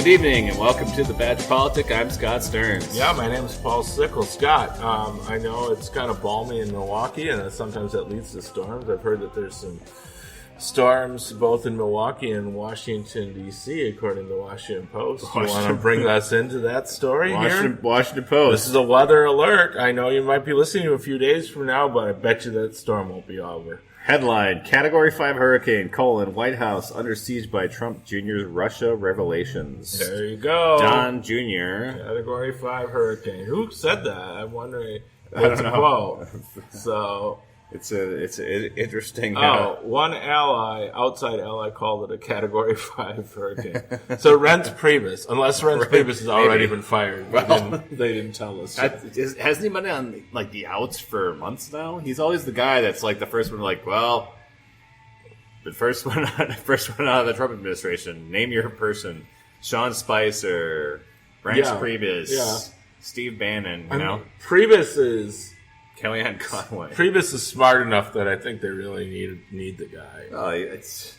Good evening and welcome to the Badge Politic. I'm Scott Stearns. Yeah, my name is Paul Sickle. Scott, I know it's kind of balmy in Milwaukee, and sometimes that leads to storms. I've heard that there's some storms both in Milwaukee and Washington, D.C., according to the Washington Post. You want to bring us into that story here? Washington Post. This is a weather alert. I know you might be listening to a few days from now, but I bet you that storm won't be over. Headline, Category 5 hurricane, White House under siege by Trump Jr.'s Russia revelations. There you go. Don Jr. Category 5 hurricane. Who said that? I'm wondering. That's a quote. So... It's an interesting... one outside ally, called it a Category 5 hurricane. So Reince Priebus, unless Reince Priebus has already been fired. They didn't tell us. Hasn't he been on the outs for months now? He's always the guy that's the first one, the first one out of the Trump administration. Name your person. Sean Spicer, Reince Priebus, Steve Bannon, Priebus is... Kellyanne Conway. Priebus is smart enough that I think they really need the guy. Oh, it's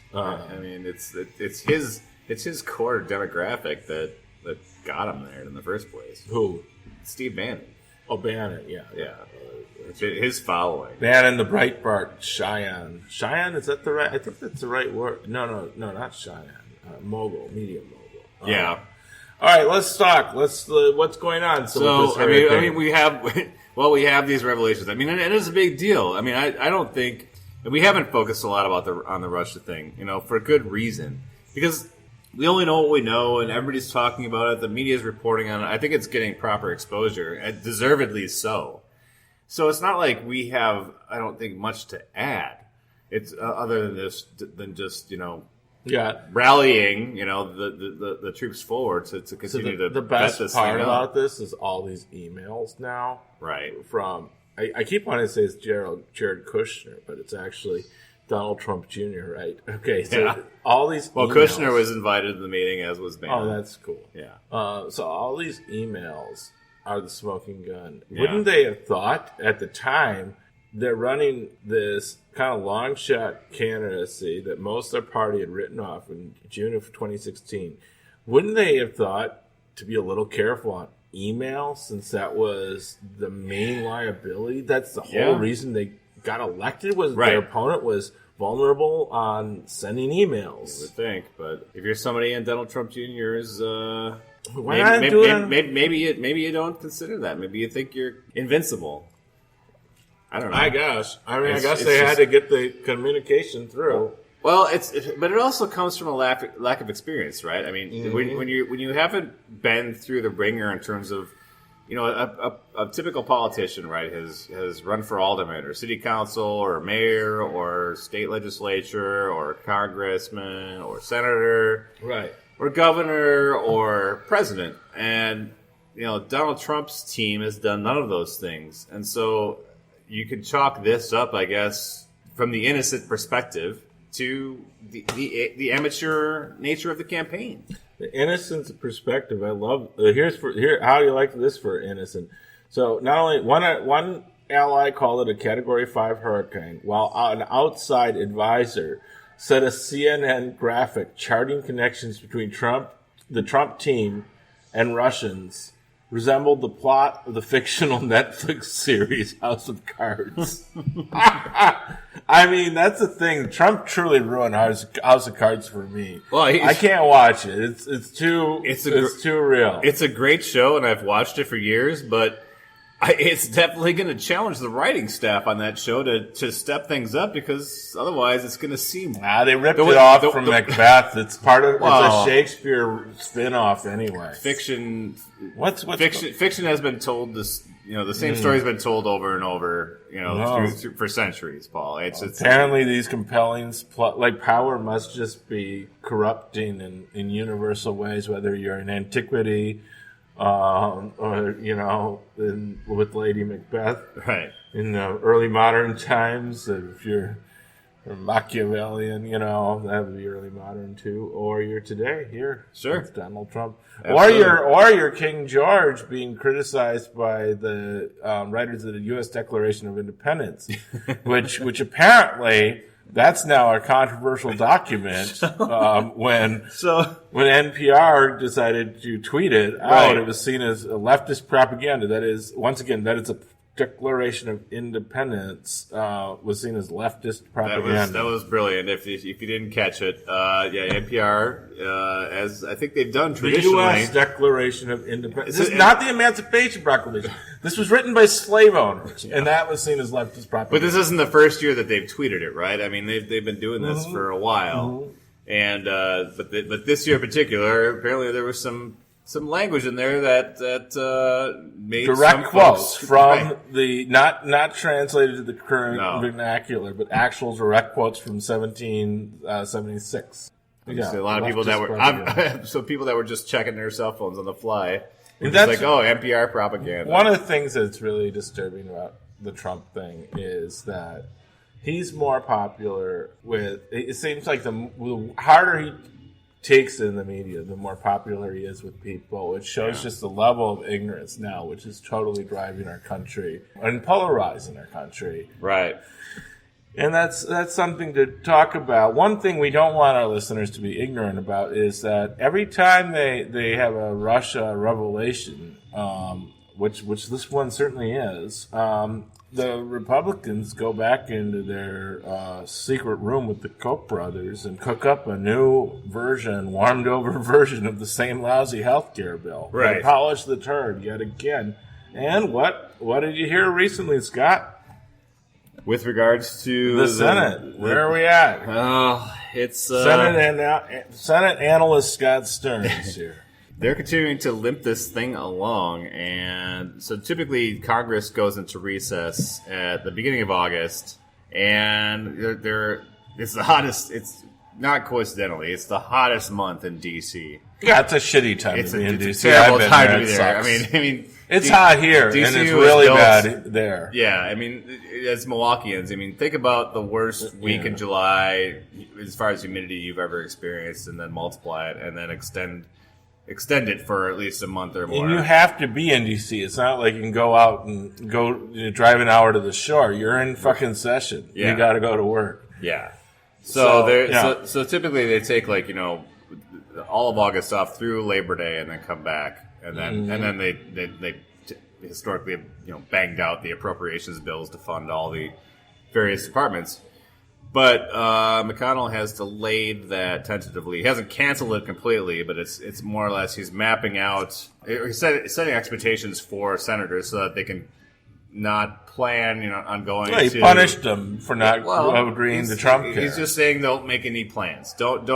his core demographic that got him there in the first place. Who? Steve Bannon. Oh, Bannon, yeah. His following. Bannon, the Breitbart, Cheyenne. Cheyenne, is that the right? I think that's the right word. No, not Cheyenne. Mogul, media mogul. Yeah. All right, let's talk. What's going on? So we have. Well, we have these revelations. And it is a big deal. I don't think we haven't focused a lot on the Russia thing, for good reason, because we only know what we know, and everybody's talking about it. The media is reporting on it. I think it's getting proper exposure, and deservedly so. So it's not like we have, I don't think, much to add. It's other than just rallying, the troops forward to continue to the best part about this is all these emails now. Right. From, I keep wanting to say it's Jared Kushner, but it's actually Donald Trump Jr., right? Okay, so all these emails. Kushner was invited to the meeting, as was Bannon. Oh, that's cool. Yeah. So all these emails are the smoking gun. Yeah. Wouldn't they have thought at the time they're running this kind of long shot candidacy that most of their party had written off in June of 2016? Wouldn't they have thought to be a little careful on email, since that was the main liability? That's the whole reason they got elected, was their opponent was vulnerable on sending emails. You would think, but if you're somebody in Donald Trump Jr.'s, maybe you don't consider that. Maybe you think you're invincible. I don't know. I guess. I guess they had to get the communication through. Well, but it also comes from a lack of experience, right? When you haven't been through the ringer in terms of, a typical politician, right, has run for alderman or city council or mayor or state legislature or congressman or senator, right, or governor or president, and Donald Trump's team has done none of those things, and so you could chalk this up, I guess, from the innocent perspective to the amateur nature of the campaign. The innocent perspective, I love. Here, how you like this for innocent? So not only one ally called it a Category 5 hurricane, while an outside advisor said a CNN graphic charting connections between the Trump team, and Russians resembled the plot of the fictional Netflix series House of Cards. That's the thing. Trump truly ruined House of Cards for me. Well, I can't watch it. It's too real. It's a great show, and I've watched it for years, but it's definitely going to challenge the writing staff on that show to step things up, because otherwise it's going to seem... they ripped it off from Macbeth. It's part of it's a Shakespeare spin-off anyway. Fiction has been told this. The same story's been told over and over. For centuries, Paul. It's apparently these compelling power must just be corrupting in universal ways, whether you're in antiquity. With Lady Macbeth, right? In the early modern times, if you're Machiavellian, that would be early modern too. Or you're today here, sure, it's Donald Trump, absolutely. or you're King George being criticized by the writers of the U.S. Declaration of Independence, which apparently That's now a controversial document. When NPR decided to tweet it out, it was seen as a leftist propaganda. That is, once again, that is a Declaration of Independence was seen as leftist propaganda. That was brilliant. If you didn't catch it, NPR, as I think they've done traditionally. The U.S. Declaration of Independence. This is not the Emancipation Proclamation. This was written by slave owners, and that was seen as leftist propaganda. But this isn't the first year that they've tweeted it, right? I mean, they've been doing this for a while, and but this year in particular, apparently there was some language in there that made direct some quotes folks, from the not translated to the current vernacular, but actual direct quotes from 1776. Yeah, a lot of people that were people that were just checking their cell phones on the fly. It's like, NPR propaganda. One of the things that's really disturbing about the Trump thing is that he's more popular with. It seems like the harder he takes in the media, the more popular he is with people. It shows just the level of ignorance now, which is totally driving our country and polarizing our country. Right. And that's something to talk about. One thing we don't want our listeners to be ignorant about is that every time they have a Russia revelation, which this one certainly is, the Republicans go back into their secret room with the Koch brothers and cook up a new version, warmed over version of the same lousy healthcare bill. Right. They polish the turd yet again. And what did you hear recently, Scott? With regards to the Senate, where are we at? It's Senate analyst Scott Stearns here. They're continuing to limp this thing along, and so typically Congress goes into recess at the beginning of August, and it's the hottest. It's not coincidentally, it's the hottest month in DC. Yeah, it's a shitty time to be in DC. It's a terrible time to be there. I mean, it's hot here, DC and it's really bad there. Yeah, I mean, as Milwaukeeans, I mean, think about the worst week in July as far as humidity you've ever experienced, and then multiply it, and then extend it for at least a month or more. And you have to be in DC. It's not like you can go out and drive an hour to the shore. You're in fucking session. Yeah. You got to go to work. Yeah. So typically they take all of August off through Labor Day and then come back, and then they historically banged out the appropriations bills to fund all the various departments. But McConnell has delayed that tentatively. He hasn't canceled it completely, but it's more or less he's mapping out, he's setting expectations for senators so that they can not plan, on going. He punished them for not agreeing to Trump care. He's just saying don't make any plans. Don't.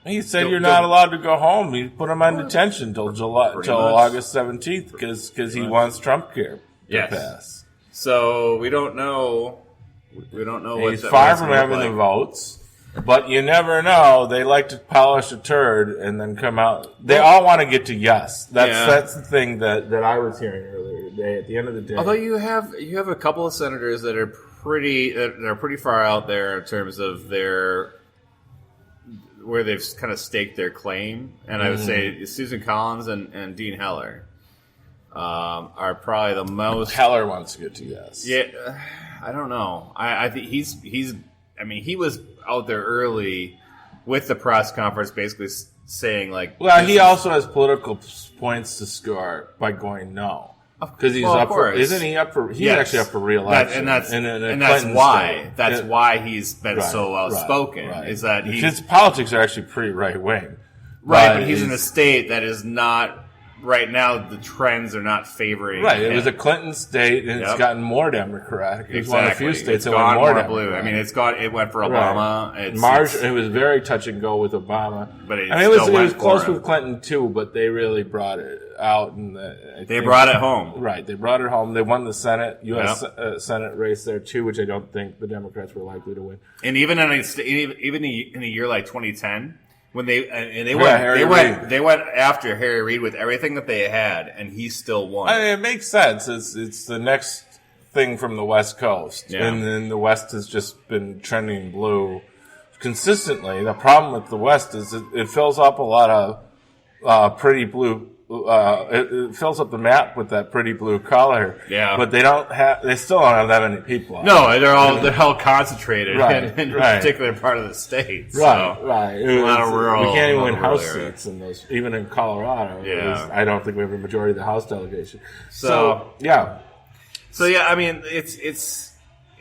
He said you're not allowed to go home. He put him on detention till August 17th because he wants Trump care to pass. So we don't know. He's far from having the votes, but you never know. They like to polish a turd and then come out. They all want to get to yes. That's the thing that I was hearing earlier today. At the end of the day, although you have a couple of senators that are pretty far out there in terms of where they've kind of staked their claim, and I would say Susan Collins and Dean Heller are probably the most. Heller wants to get to yes. Yeah. I don't know. I think he's. I mean, he was out there early with the press conference, basically saying Well, he also has political points to score by going no, because he's up for. Isn't he up for? He's actually up for re-election, and that's why. That's why he's been so outspoken. Right. Is that his politics are actually pretty right wing, right? But he's in a state that is not. Right now, the trends are not favoring. Right, him. It was a Clinton state, and it's gotten more Democratic. It's one of the few states that went more blue. I mean, it went for Obama. Right. It was very touch and go with Obama, but it was close with Clinton too. But they really brought it out, and they brought it home. Right, they brought it home. They won the Senate, U.S. Senate race there too, which I don't think the Democrats were likely to win. And even in a year like 2010. When they went after Harry Reid with everything that they had, and he still won. I mean, it makes sense. It's the next thing from the West Coast, and then the West has just been trending blue consistently. The problem with the West is it fills up a lot of pretty blue it fills up the map with that pretty blue color. Yeah. But they still don't have that many people on No, they're all concentrated in a right. particular part of the state. Right, so. right. A lot of rural. We can't even win house area. seats in those, even in Colorado. Yeah. I don't think we have a majority of the House delegation. So yeah. So yeah, I mean, it's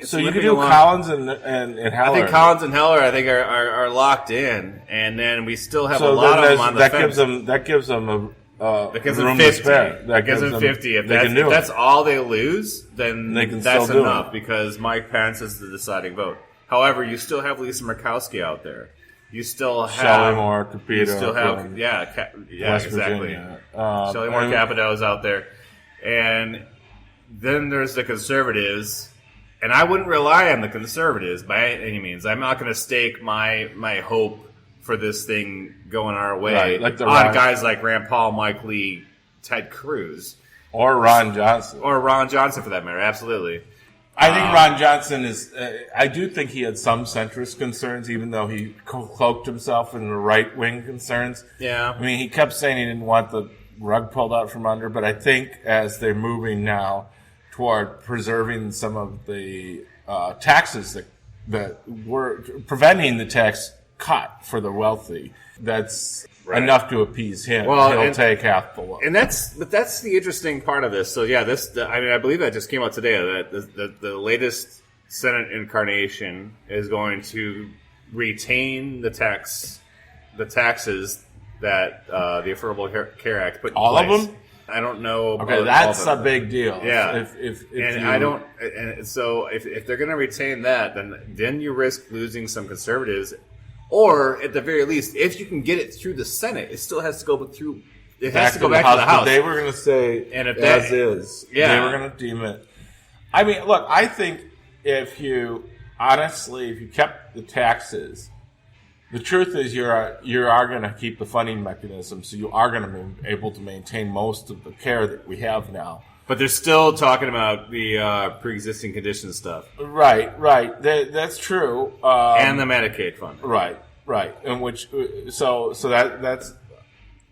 so you could limping do along. Collins and Heller. I think Collins and Heller, are locked in, and then we still have a lot of them on the fence. That gives them That gives them room 50. to spare. That gives them 50. If they that's all they lose, then They can that's still do enough it. because Mike Pence is the deciding vote. However, you still have Lisa Murkowski out there. You still have Shelley Moore, Capito. You still have from West exactly. Virginia. Shelley Moore Capito is out there, and then there's the conservatives. And I wouldn't rely on the conservatives by any means. I'm not going to stake my hope for this thing going our way Right, on guys like Rand Paul, Mike Lee, Ted Cruz. Or Ron Johnson. Or Ron Johnson, for that matter. Absolutely. I think Ron Johnson is... I do think he had some centrist concerns, even though he cloaked himself in the right-wing concerns. Yeah. I mean, he kept saying he didn't want the rug pulled out from under, but I think as they're moving now toward preserving some of the taxes that were preventing the tax cut for the wealthy, that's enough to appease him. Well, he'll take half the load. And that's the interesting part of this. So yeah, I believe that just came out today that the latest Senate incarnation is going to retain the taxes that the Affordable Care Act put in all place. of them. I don't know. Okay, that's a big deal. Yeah, if I don't. And so if they're going to retain that, then you risk losing some conservatives, or at the very least, if you can get it through the Senate, it still has to go through. It has to go back to the House. They were going to say, and if as is, yeah, they were going to deem it. I mean, look, I think if you kept the taxes. The truth is, you are going to keep the funding mechanism, so you are going to be able to maintain most of the care that we have now. But they're still talking about the pre-existing condition stuff, right? That's true, and the Medicaid fund, right. In which, so that's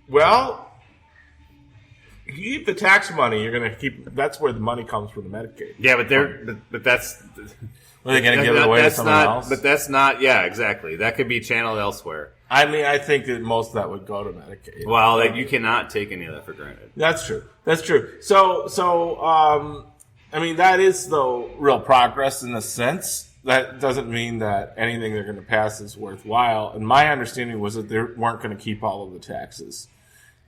well, you keep the tax money. You're going to keep. That's where the money comes from the Medicaid. Yeah, but that's. Are they going to give it away to someone else? But that's not. Yeah, exactly. That could be channeled elsewhere. I mean, I think that most of that would go to Medicaid. Well, you cannot take any of that for granted. That's true. So, I mean, that is though real progress in a sense. That doesn't mean that anything they're going to pass is worthwhile. And my understanding was that they weren't going to keep all of the taxes.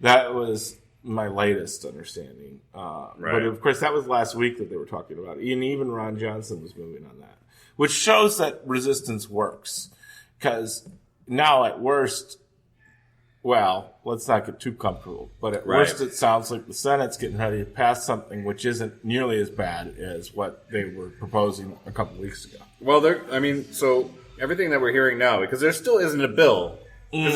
That was my latest understanding. Right. But of course, that was last week that they were talking about. And even Ron Johnson was moving on that. Which shows that resistance works. Because now at worst, well, let's not get too comfortable. But at worst, it sounds like the Senate's getting ready to pass something which isn't nearly as bad as what they were proposing a couple weeks ago. Well, so everything that we're hearing now, because there still isn't a bill. Because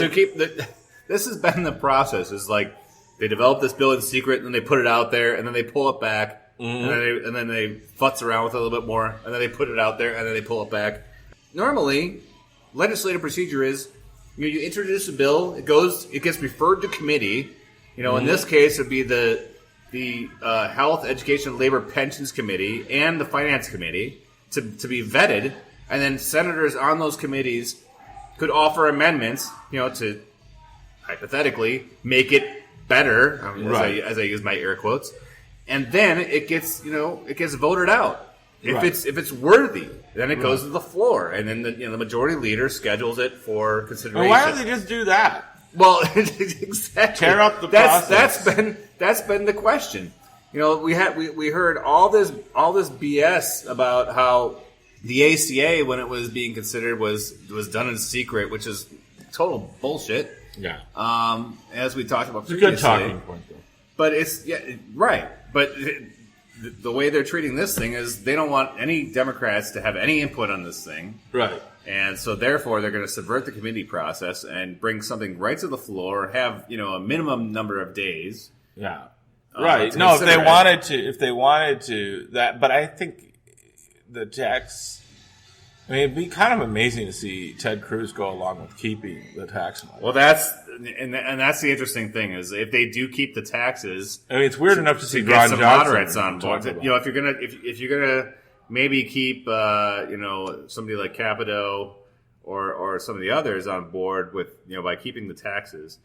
this has been the process. It's like they develop this bill in secret, and then they put it out there, and then they pull it back. And then they futz around with it a little bit more, and then they put it out there, and then they pull it back. Normally, legislative procedure is you introduce a bill, it gets referred to committee. In this case, it would be the Health, Education, Labor, Pensions Committee and the Finance Committee to be vetted, and then senators on those committees could offer amendments, to hypothetically make it better. As I use my air quotes. And then it gets voted out. If it's worthy, then it goes to the floor, and then the majority leader schedules it for consideration. Well, why don't they just do that? Well, exactly. Tear up the process. That's been the question. We heard all this BS about how the ACA, when it was being considered, was done in secret, which is total bullshit. Yeah. As we talked about It's previously. a good talking point, though. But it's right. But the way they're treating this thing is they don't want any Democrats to have any input on this thing. Right. And so therefore they're going to subvert the committee process and bring something right to the floor, have, a minimum number of days. Yeah. Right. No, if they wanted to that, but I think the tax I mean, it'd be kind of amazing to see Ted Cruz go along with keeping the tax money. Well, that's the interesting thing is if they do keep the taxes. I mean, it's weird enough to see get Ron some Johnson moderates on board. You know, if you're gonna maybe keep somebody like Capito or some of the others on board with by keeping the taxes.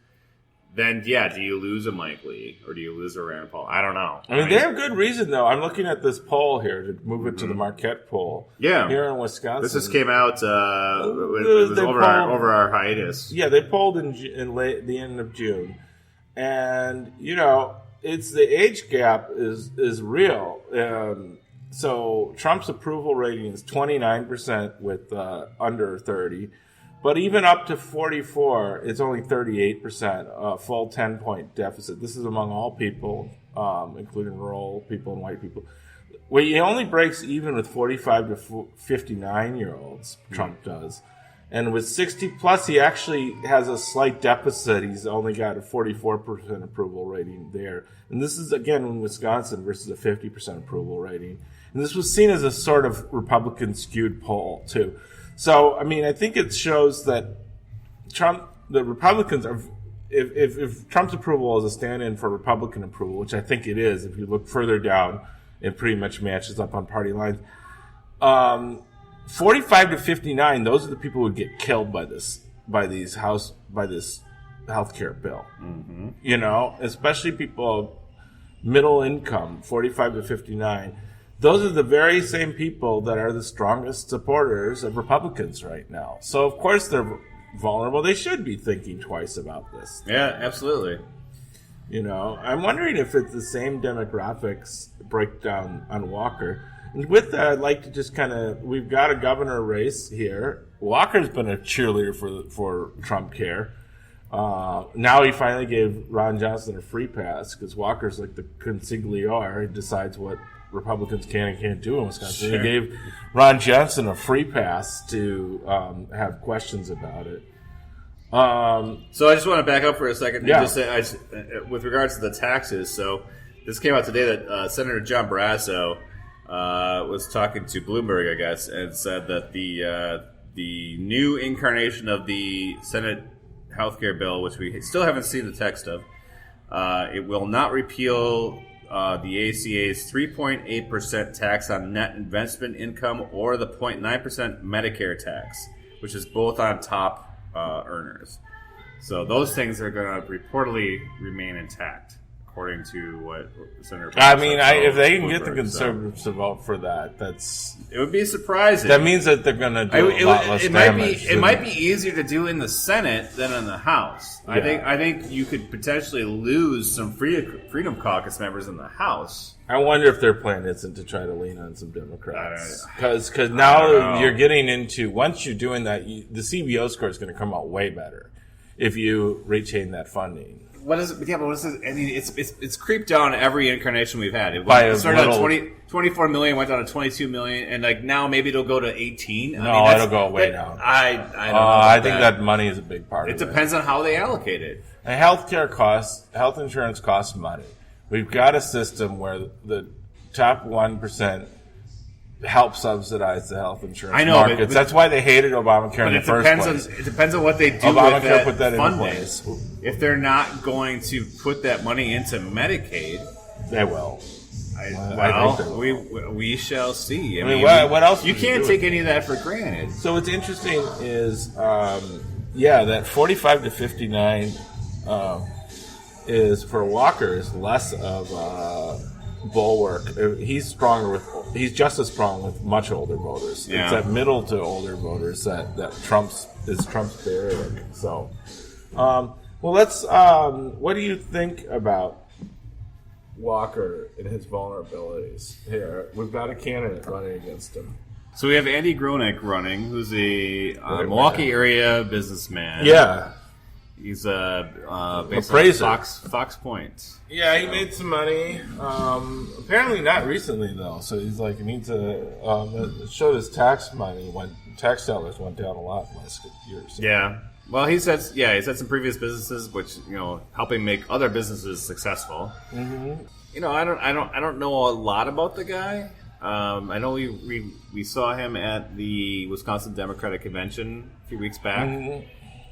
Then, do you lose a Mike Lee or do you lose a Rand Paul? I don't know. I mean, they have good reason, though. I'm looking at this poll here to move it to the Marquette poll. Yeah. Here in Wisconsin. This just came out it was over our hiatus. Yeah, they polled in the end of June. And, it's the age gap is real. So Trump's approval rating is 29% with under 30. But even up to 44, it's only 38%, a full 10-point deficit. This is among all people, including rural people and white people. Where he only breaks even with 45 to 59-year-olds, Trump does. And with 60-plus, he actually has a slight deficit. He's only got a 44% approval rating there. And this is, again, in Wisconsin versus a 50% approval rating. And this was seen as a sort of Republican-skewed poll, too. So, I mean, I think it shows that the Republicans are, if Trump's approval is a stand-in for Republican approval, which I think it is, if you look further down, it pretty much matches up on party lines. 45 to 59, those are the people who would get killed by this healthcare bill. Mm-hmm. Especially people of middle income, 45 to 59. Those are the very same people that are the strongest supporters of Republicans right now. So, of course, they're vulnerable. They should be thinking twice about this. Yeah, absolutely. I'm wondering if it's the same demographics breakdown on Walker. And with that, I'd like to just we've got a governor race here. Walker's been a cheerleader for Trump care. Now he finally gave Ron Johnson a free pass because Walker's like the consigliere. He decides what Republicans can and can't do in Wisconsin. Sure. They gave Ron Johnson a free pass to have questions about it. So I just want to back up for a second. Yeah. And just say, with regards to the taxes, so this came out today that Senator John Barrasso was talking to Bloomberg, I guess, and said that the new incarnation of the Senate healthcare bill, which we still haven't seen the text of, it will not repeal the ACA's 3.8% tax on net investment income or the 0.9% Medicare tax, which is both on top earners. So those things are going to reportedly remain intact, according to what Senator. If they can get the conservatives to vote for that, it would be surprising. That means that they're going to do a lot less damage. It might be easier to do in the Senate than in the House. Yeah. I think you could potentially lose some Freedom Caucus members in the House. I wonder if their plan isn't to try to lean on some Democrats. Because now you're getting into, once you're doing that, the CBO score is going to come out way better if you retain that funding. What is it? Yeah, but what is it? I mean, it's creeped down every incarnation we've had. It started at 24 million, went down to 22 million, and now maybe it'll go to 18. It'll go way down. I don't know. I think that money is a big part of it. It depends on how they allocate it. And health insurance costs money. We've got a system where the top 1% help subsidize the health insurance markets. But that's why they hated Obamacare in the first place. It depends on what they do Obamacare with that funding. In place. If they're not going to put that money into Medicaid, they will. We shall see. I mean, what else? You can't take any of that for granted. So what's interesting is, that 45 to 59 is for Walker is less of bulwark. He's just as strong with much older voters. Yeah. It's that middle to older voters that Trump's barrier. So, let's. What do you think about Walker and his vulnerabilities here? We've got a candidate running against him. So we have Andy Gronick running, who's a Milwaukee area businessman. Yeah. He's based appraiser. On Fox Point. Yeah, he made some money. Apparently not recently though. So he's like, he needs to. It showed his tax money tax dollars went down a lot in the last years. Yeah. Well, he's had some previous businesses, which helping make other businesses successful. Mm-hmm. I don't know a lot about the guy. I know we saw him at the Wisconsin Democratic Convention a few weeks back. Mm-hmm.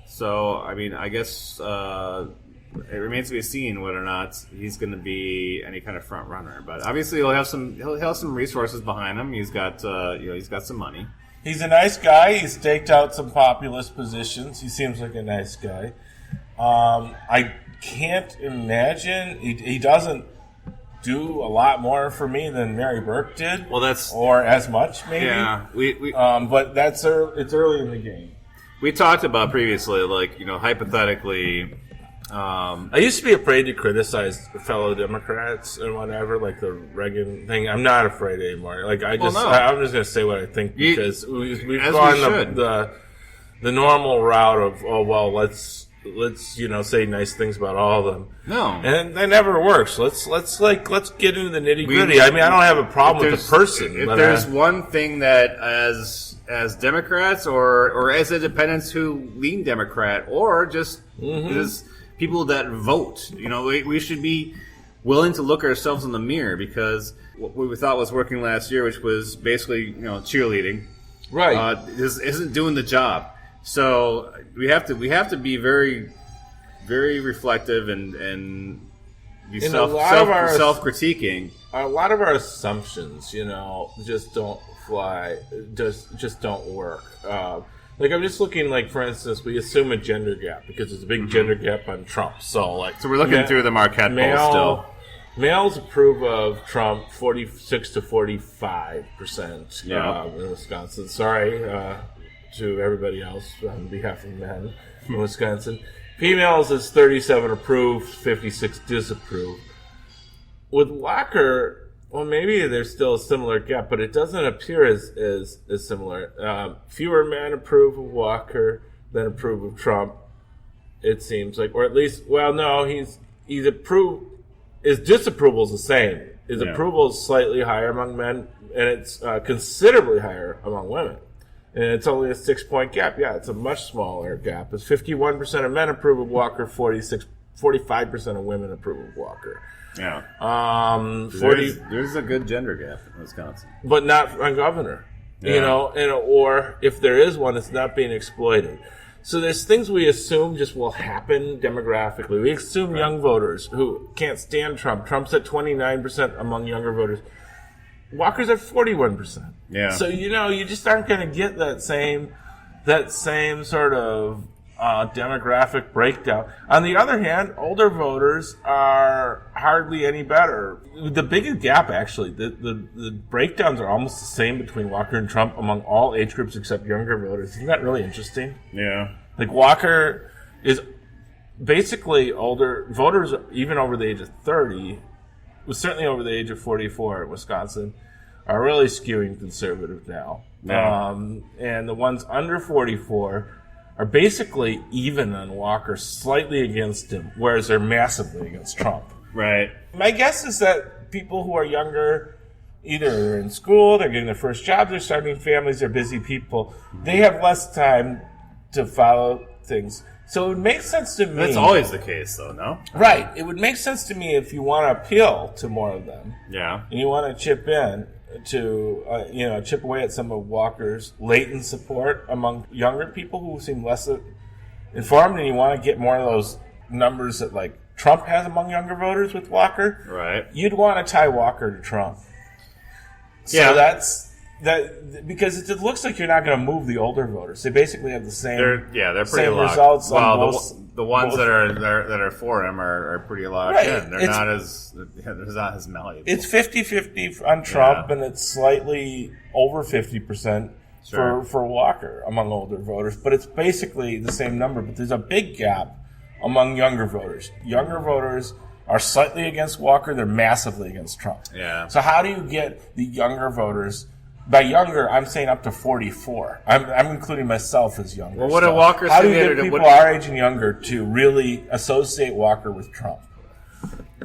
So, I mean, I guess it remains to be seen whether or not he's going to be any kind of front runner. But obviously, he'll have some resources behind him. He's got he's got some money. He's a nice guy. He's staked out some populist positions. He seems like a nice guy. I can't imagine he doesn't do a lot more for me than Mary Burke did. Well, that's or as much maybe. Yeah, but it's early in the game. We talked about previously, like, hypothetically. I used to be afraid to criticize fellow Democrats and whatever, like the Reagan thing. I'm not afraid anymore. Like I'm just going to say what I think because we've gone the normal route of let's say nice things about all of them. No, and that never works. Let's get into the nitty gritty. I mean, I don't have a problem with the person. If there's one thing that as Democrats or as independents who lean Democrat or just people that vote, we should be willing to look ourselves in the mirror, because what we thought was working last year, which was basically cheerleading, right, isn't doing the job. So we have to be very, very reflective and be self-critiquing. A lot of our assumptions, just don't fly. Just don't work. Like I'm just looking, like for instance, we assume a gender gap because there's a big gender gap on Trump. So we're looking through the Marquette poll still. Males approve of Trump 46 to 45% in Wisconsin. Sorry to everybody else on behalf of men in Wisconsin. Females is 37 approved, 56 disapprove. With Walker, well, maybe there's still a similar gap, but it doesn't appear as similar. Fewer men approve of Walker than approve of Trump, it seems like. Or at least, well, no, he's approved. His disapproval is the same. His approval is slightly higher among men, and it's considerably higher among women. And it's only a 6-point gap. Yeah, it's a much smaller gap. It's 51% of men approve of Walker, 45% of women approve of Walker. Yeah. 40. There's a good gender gap in Wisconsin, but not on governor. Or if there is one, it's not being exploited. So there's things we assume just will happen demographically. We assume young voters who can't stand Trump. Trump's at 29% among younger voters. Walker's at 41%. Yeah. So you just aren't going to get that same sort of demographic breakdown. On the other hand, older voters are hardly any better. The biggest gap, actually, the breakdowns are almost the same between Walker and Trump among all age groups except younger voters. Isn't that really interesting? Yeah. Like Walker is basically older voters, even over the age of 30. Was certainly over the age of 44 in Wisconsin, are really skewing conservative now. Yeah. And the ones under 44 are basically even on Walker, slightly against him, whereas they're massively against Trump. Right. My guess is that people who are younger, either they're in school, they're getting their first job, they're starting families, they're busy people, they have less time to follow things. So it would make sense to me. That's always the case, though, no? Right. It would make sense to me if you want to appeal to more of them. Yeah. And you want to chip in to, chip away at some of Walker's latent support among younger people who seem less informed, and you want to get more of those numbers that, like, Trump has among younger voters with Walker. Right. You'd want to tie Walker to Trump. So that because it looks like you're not going to move the older voters. They basically have the same. They're pretty same locked. results. Well, the ones that are for him are pretty locked in. They're not as malleable. It's 50-50 on Trump, and it's slightly over 50% for Walker among older voters. But it's basically the same number. But there's a big gap among younger voters. Younger voters are slightly against Walker. They're massively against Trump. Yeah. So how do you get the younger voters? By younger, I'm saying up to 44. I'm including myself as younger. Well, what did Walker say? How do you get people our age and younger to really associate Walker with Trump?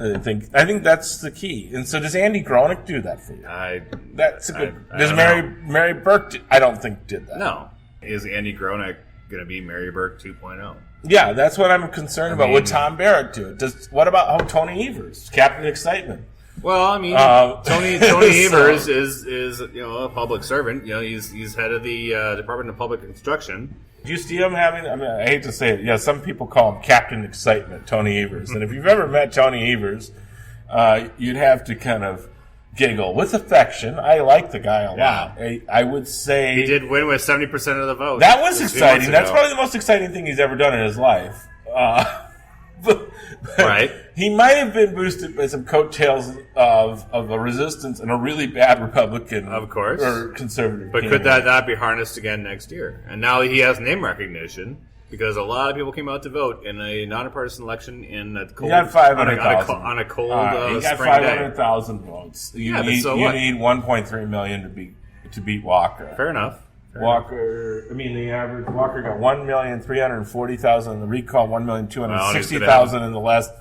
I think that's the key. And so does Andy Gronick do that for you? That's a good. Does Mary Burke? I don't think did that. No. Is Andy Gronick going to be Mary Burke 2.0? Yeah, that's what I'm concerned about. Would Tom Barrett do it? What about Tony Evers, Captain Excitement? Well, I mean, Tony Evers is a public servant. He's head of the Department of Public Instruction. Do you see him having? I mean, I hate to say it. Yeah, some people call him Captain Excitement, Tony Evers. And if you've ever met Tony Evers, you'd have to kind of giggle with affection. I like the guy a lot. I would say he did win with 70% of the vote. That was exciting. That's probably the most exciting thing he's ever done in his life. But right. He might have been boosted by some coattails of a resistance and a really bad Republican, of course, or conservative. But could that not be harnessed again next year? And now he has name recognition because a lot of people came out to vote in a nonpartisan election in a cold. He got 500,000 on a cold he got spring 500,000 votes. You need 1.3 million to beat Walker. Fair enough. Walker, I mean, the average Walker got 1,340,000 in the recall, 1,260,000 in the last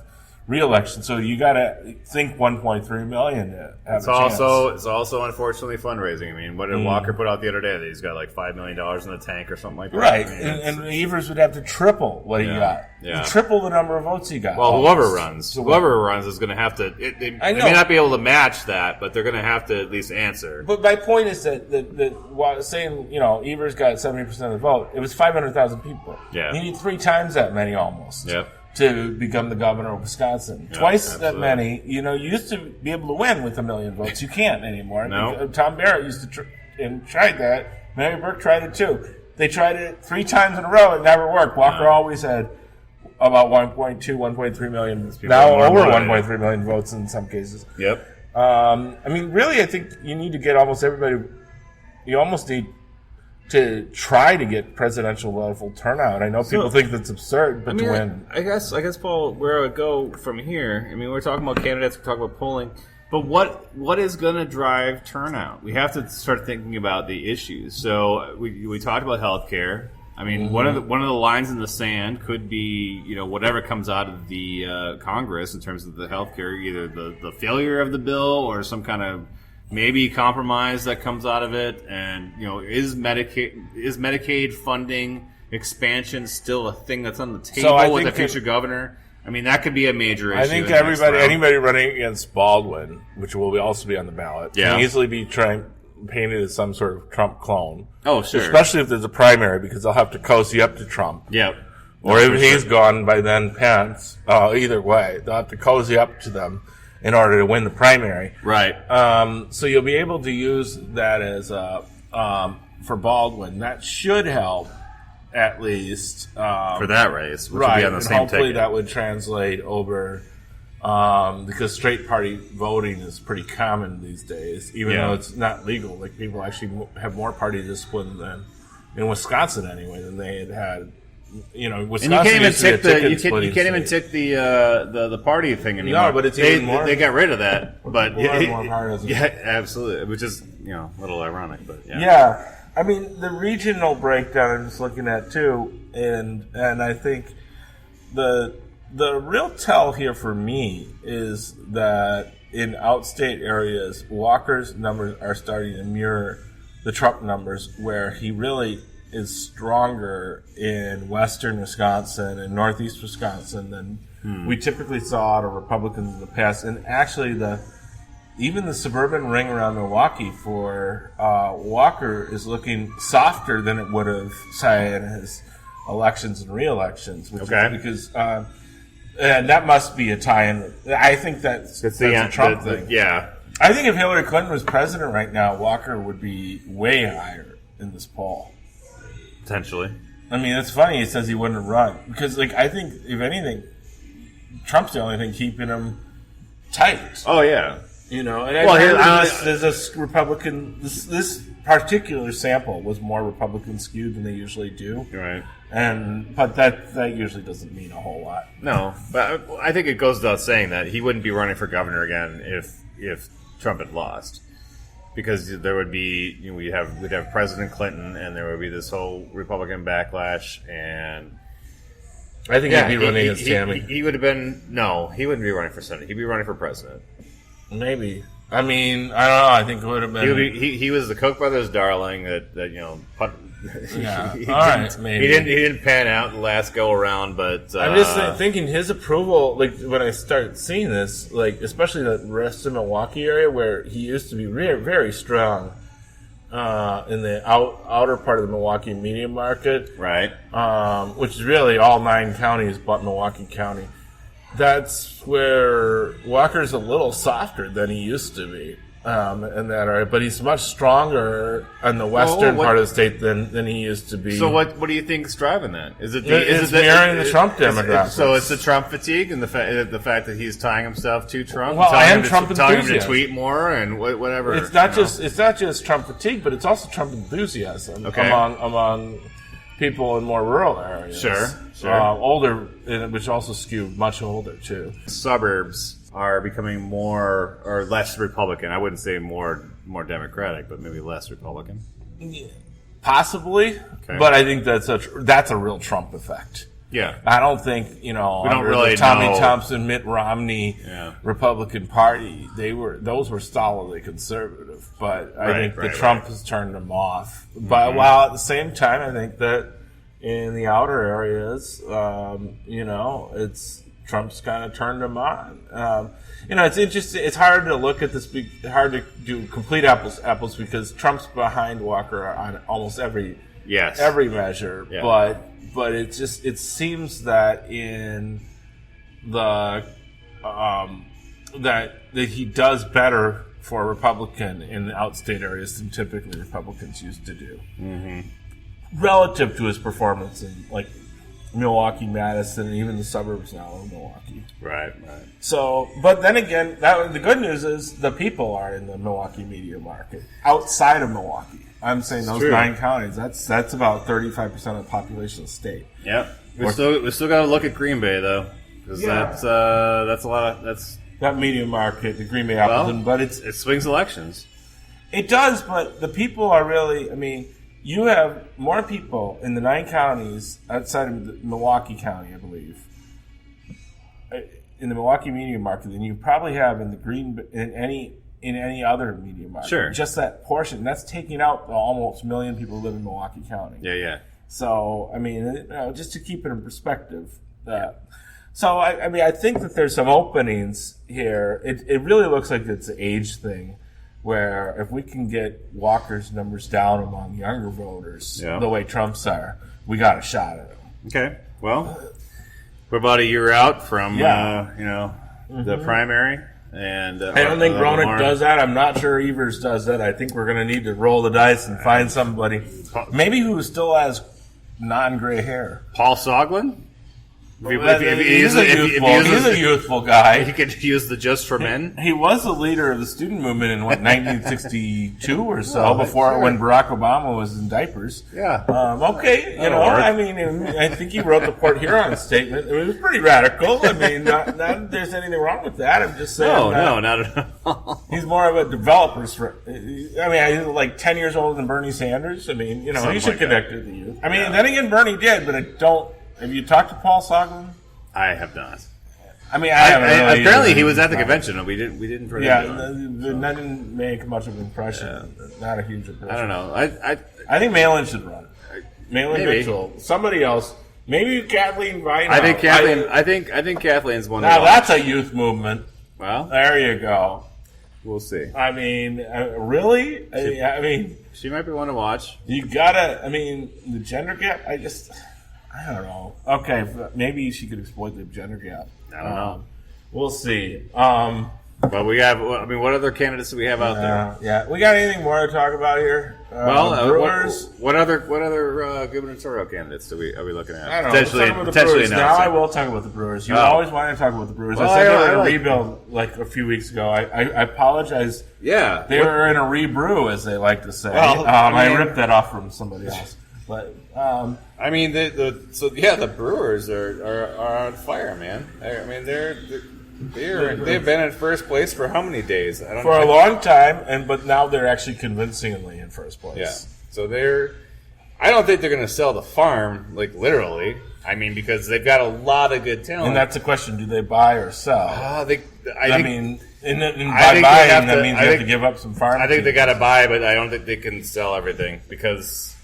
re-election. So you got to think 1.3 million to have it's also unfortunately fundraising. I mean, what did Walker put out the other day? That he's got like $5 million in the tank or something like that. Right, I mean, and Evers would have to triple what he got. Yeah. Triple the number of votes he got. Well, whoever runs is going to have to. They may not be able to match that, but they're going to have to at least answer. But my point is that saying Evers got 70% of the vote, it was 500,000 people. Yeah, you need 3 times that many almost. Yep. To become the governor of Wisconsin. Yeah, Twice absolutely. that many. You used to be able to win with 1 million votes. You can't anymore. No. Tom Barrett used to tried that. Mary Burke tried it too. They tried it 3 times in a row. It never worked. Walker always had about 1.2, 1.3 million. Now over 1.3 million votes in some cases. Yep. I mean, really, I think you need to get almost everybody. You almost need to try to get presidential level turnout. I know people think that's absurd, but to win. I guess, Paul, where I would go from here, I mean, we're talking about candidates, we're talking about polling, but what is going to drive turnout? We have to start thinking about the issues. So we talked about healthcare. I mean, one of the lines in the sand could be, whatever comes out of the Congress in terms of the healthcare, either the failure of the bill or some kind of maybe compromise that comes out of it. And is Medicaid funding expansion still a thing that's on the table with a future governor? I mean, that could be a major issue. I think anybody running against Baldwin, which will also be on the ballot, can easily be painted as some sort of Trump clone. Oh, sure. Especially if there's a primary, because they'll have to cozy up to Trump. Yep. Or if he's gone by then, Pence. Either way, they'll have to cozy up to them in order to win the primary. Right. So you'll be able to use that as for Baldwin. That should help, at least. For that race, which right. would be on the and same hopefully ticket. that would translate over, because straight party voting is pretty common these days, even though it's not legal. Like, people actually have more party discipline than, in Wisconsin anyway, than they had. Wisconsin. And you can't even tick the party thing anymore. No, but it's even more. They got rid of that, but more partisan. Yeah, absolutely. Which is a little ironic, but yeah. Yeah, I mean, the regional breakdown I'm just looking at too, and I think the real tell here for me is that in outstate areas, Walker's numbers are starting to mirror the Trump numbers, where he really is stronger in western Wisconsin and northeast Wisconsin than we typically saw out of Republicans in the past. And actually, even the suburban ring around Milwaukee for Walker is looking softer than it would have, say, in his elections and re-elections. Which is because and that must be a tie-in. I think that's a Trump thing. Yeah. I think if Hillary Clinton was president right now, Walker would be way higher in this poll. Potentially. I mean, it's funny he says he wouldn't run. Because, I think, if anything, Trump's the only thing keeping him tight. Oh, yeah. And there's this Republican... This particular sample was more Republican skewed than they usually do. Right. But that usually doesn't mean a whole lot. No, but I think it goes without saying that he wouldn't be running for governor again if Trump had lost. Because there would be, we'd have President Clinton, and there would be this whole Republican backlash, and I think he'd be running against Tammy. He would have been he wouldn't be running for Senate. He'd be running for president. Maybe. I mean, I don't know. I think it would have been. He was the Koch brothers' darling. That Yeah. All right, maybe. He didn't pan out the last go around, but I'm just thinking his approval. Like when I started seeing this, like especially the rest of Milwaukee area where he used to be very, very strong in the outer part of the Milwaukee media market, right? Which is really all 9 counties but Milwaukee County. That's where Walker's a little softer than he used to be. In that area, but he's much stronger on the western part of the state than he used to be. So what do you think is driving that? Is it mirroring the Trump demographic? So it's the Trump fatigue and the fact that he's tying himself to Trump, well, telling him to tweet more and whatever. It's not just Trump fatigue, but it's also Trump enthusiasm among people in more rural areas. Sure. Older, which also skew much older too. Suburbs are becoming more or less Republican. I wouldn't say more Democratic, but maybe less Republican. Yeah. Possibly, but I think that's a real Trump effect. Yeah, I don't think we don't really the Tommy know. Thompson, Mitt Romney, Republican Party. Those were solidly conservative, but I think Trump has turned them off. Mm-hmm. But while at the same time, I think that in the outer areas, it's. Trump's kind of turned them on. It's interesting. It's hard to look at this. Hard to do complete apples to apples because Trump's behind Walker on almost every measure. Yeah. But it seems that in the that he does better for a Republican in the outstate areas than typically Republicans used to do, relative to his performance in like Milwaukee, Madison, and even the suburbs now of Milwaukee. Right. So, but then again, the good news is the people are in the Milwaukee media market outside of Milwaukee. I'm saying those 9 counties. That's about 35% of the population of the state. Yep. We still got to look at Green Bay though, because that's a lot of that media market, the Green Bay Appleton. But it swings elections. It does, but the people are really. I mean. You have more people in the 9 counties outside of Milwaukee County, I believe, in the Milwaukee media market than you probably have in any other media market. Sure. Just that portion. That's taking out the almost 1 million people who live in Milwaukee County. Yeah. So, I mean, just to keep it in perspective. So, I think that there's some openings here. It really looks like it's an age thing. Where if we can get Walker's numbers down among younger voters the way Trump's are, we got a shot at him. Okay. Well, we're about a year out from the primary, and I don't think Roenick does that. I'm not sure Evers does that. I think we're going to need to roll the dice and find somebody, maybe who still has non-gray hair. Paul Soglin. He's a youthful guy. He could use the Just for Men. He was the leader of the student movement in 1962 or so, when Barack Obama was in diapers. Yeah. Okay, I mean, I think he wrote the Port Huron statement. It was pretty radical. I mean, not that there's anything wrong with that. I'm just saying. No, not at all. He's more of a developer's friend. I mean, he's like 10 years older than Bernie Sanders. I mean, he should connect to the youth. I mean, then again, Bernie did, but I don't. Have you talked to Paul Soglin? I have not. I mean, I haven't really apparently he was at the convention. We didn't. That didn't make much of an impression. Yeah. Not a huge impression. I don't know. I think Malin should run. Malin Mitchell. Somebody else. Maybe Kathleen Vine. I think Kathleen. I think Kathleen's one. Now that's a youth movement. Well, there you go. We'll see. I mean, really? I mean, she might be one to watch. You gotta. I mean, the gender gap. I don't know. Okay, maybe she could exploit the gender gap. I don't know. We'll see. But we have. I mean, what other candidates do we have out there? Yeah, we got anything more to talk about here? Brewers. What other gubernatorial candidates are we looking at? I don't know. Potentially now I will talk about the Brewers. You always wanted to talk about the Brewers. I said they were in a rebuild like a few weeks ago. I apologize. Yeah, they were in a rebrew, as they like to say. Well, I ripped that off from somebody else. But I mean, the Brewers are on fire, man. I mean, they've been in first place for how many days? For a long time, but now they're actually convincingly in first place. Yeah. So I don't think they're going to sell the farm, like literally. I mean, because they've got a lot of good talent. And that's the question: do they buy or sell? I mean, by buying, that means they have to give up some farm. I think they got to buy, but I don't think they can sell everything because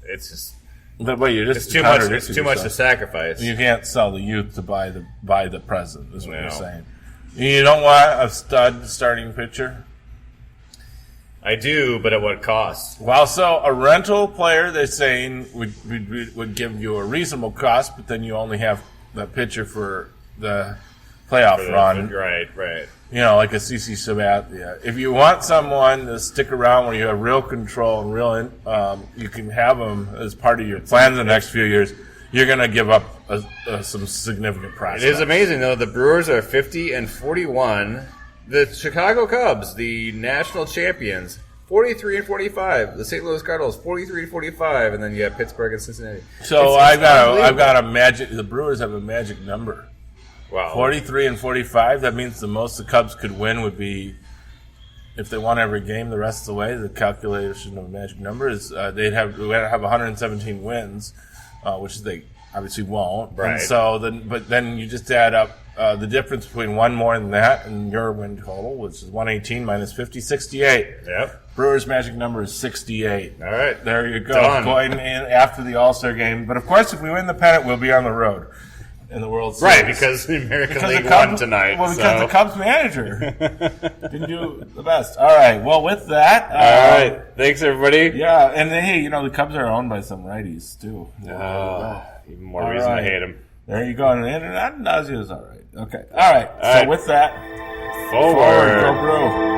it's just But wait, you're just it's too much. It's too much to sacrifice. You can't sell the youth to buy the present. Is what you're saying. You don't want a stud starting pitcher. I do, but at what cost? Well, so a rental player, they're saying, would give you a reasonable cost, but then you only have the pitcher for the playoff run. Right. You know, like a CC Sabathia. If you want someone to stick around where you have real control and real, you can have them as part of your plan the next few years. You're going to give up some significant prospects. It is amazing, though. The Brewers are 50-41. The Chicago Cubs, the national champions, 43-45. The St. Louis Cardinals, 43-45, and then you have Pittsburgh and Cincinnati. So I've got a magic. The Brewers have a magic number. Wow, 43-45. That means the most the Cubs could win would be, if they won every game the rest of the way. The calculation of a magic number is they'd have 117 wins, which they obviously won't. Right. And so then you just add up the difference between one more than that and your win total, which is 118 minus 50, 68. Yep. Brewers' magic number is 68. All right. There you go. Done. Going in after the All-Star game. But, of course, if we win the pennant, we'll be on the road in the World Series. Right, because the American League won tonight. Well, because the Cubs manager didn't do the best. All right. Well, with that. All right. Thanks, everybody. Yeah. And, hey, the Cubs are owned by some righties, too. Even more reason to hate him. There you go. And Nazia's all right. Okay. All right. So, with that. Forward. Go Brew.